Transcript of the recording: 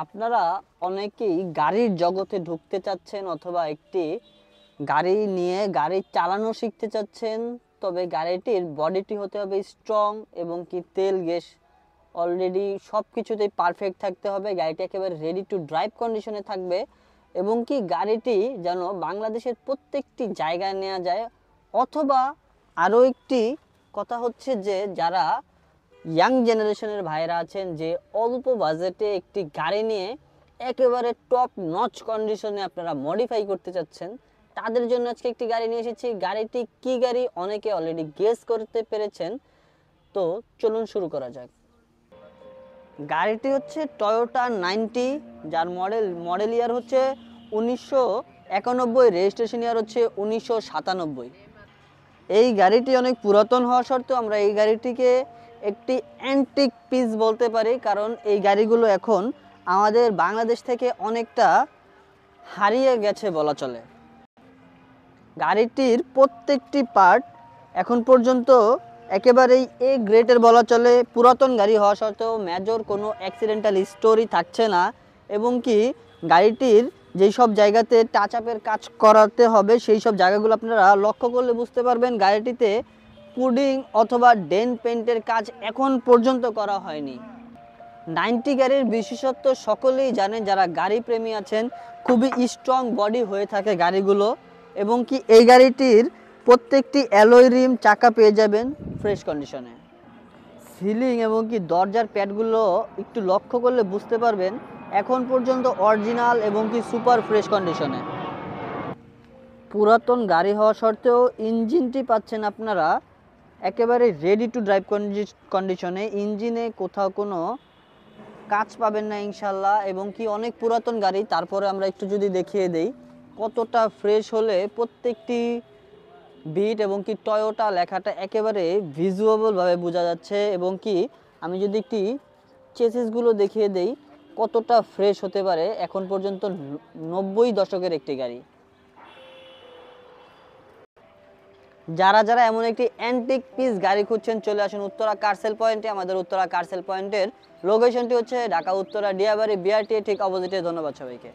আপনারা অনেকেই গাড়ির জগতে ঢুকতে চাচ্ছেন অথবা একটি গাড়ি নিয়ে গাড়ি চালানো শিখতে চাচ্ছেন, তবে গাড়িটির বডিটি হতে হবে স্ট্রং এবং কি তেল গ্যাস অলরেডি সব কিছুতেই পারফেক্ট থাকতে হবে। গাড়িটি একেবারে রেডি টু ড্রাইভ কন্ডিশনে থাকবে এবং কি গাড়িটি যেন বাংলাদেশের প্রত্যেকটি জায়গায় নেওয়া যায়। অথবা আরও একটি কথা হচ্ছে যে যারা ইয়াং জেনারেশনের ভাইরা আছেন যে অল্প বাজেটে একটি গাড়ি নিয়ে একেবারে টপ নচ কন্ডিশনে আপনারা মডিফাই করতে চাচ্ছেন, তাদের জন্য আজকে একটি গাড়ি নিয়ে এসেছি। গাড়িটি কি গাড়ি অনেকে অলরেডি গেস করতে পেরেছেন, তো চলুন শুরু করা যাক। গাড়িটি হচ্ছে টয়োটা 90, যার মডেল ইয়ার হচ্ছে 1991, রেজিস্ট্রেশন ইয়ার হচ্ছে 1997। এই গাড়িটি অনেক পুরাতন হওয়া সত্ত্বেও আমরা এই গাড়িটিকে একটি অ্যান্টিক পিস বলতে পারি, কারণ এই গাড়িগুলো এখন আমাদের বাংলাদেশ থেকে অনেকটা হারিয়ে গেছে বলা চলে। গাড়িটির প্রত্যেকটি পার্ট এখন পর্যন্ত একেবারেই এ গ্রেডের বলা চলে। পুরাতন গাড়ি হওয়া সত্ত্বেও মেজর কোনো অ্যাক্সিডেন্টাল স্টোরি থাকছে না এবং কি গাড়িটির যেই সব জায়গাতে টাচ আপের কাজ করাতে হবে সেই সব জায়গাগুলো আপনারা লক্ষ্য করলে বুঝতে পারবেন গাড়িটিতে পুডিং অথবা ডেন্ট পেন্টের কাজ এখন পর্যন্ত করা হয়নি। 90 গাড়ির বিশেষত্ব সকলেই জানেন, যারা গাড়ি প্রেমী আছেন, খুবই স্ট্রং বডি হয়ে থাকে গাড়িগুলো এবং কি এই গাড়িটির প্রত্যেকটি অ্যালয় রিম চাকা পেয়ে যাবেন ফ্রেশ কন্ডিশনে। সিলিং এবং কি দরজার প্যাডগুলো একটু লক্ষ্য করলে বুঝতে পারবেন এখন পর্যন্ত অরিজিনাল এবং কি সুপার ফ্রেশ কন্ডিশনে। পুরাতন গাড়ি হওয়া সত্ত্বেও ইঞ্জিনটি পাচ্ছেন আপনারা একেবারে রেডি টু ড্রাইভ কন্ডিশনে। ইঞ্জিনে কোথাও কোনো কাজ পাবেন না ইনশাল্লাহ। এবং কি অনেক পুরাতন গাড়ি, তারপরে আমরা একটু যদি দেখিয়ে দেই কতটা ফ্রেশ হলে প্রত্যেকটি বিট এবং কি টয়োটা লেখাটা একেবারে ভিজুয়াবলভাবে বোঝা যাচ্ছে। এবং কি আমি যদি একটি চেসিসগুলো দেখিয়ে দেই কতটা ফ্রেশ হতে পারে এখন পর্যন্ত 90 দশকের একটি গাড়ি। যারা যারা এমন একটি অ্যান্টিক পিস গাড়ি খুঁজছেন চলে আসুন উত্তরা কারসেল পয়েন্টে। আমাদের উত্তরা কারসেল পয়েন্টের লোকেশনটি হচ্ছে ঢাকা উত্তরা ডিয়াবাড়ি বিআরটি ঠিক অপোজিটে। ধন্যবাদ সবাইকে।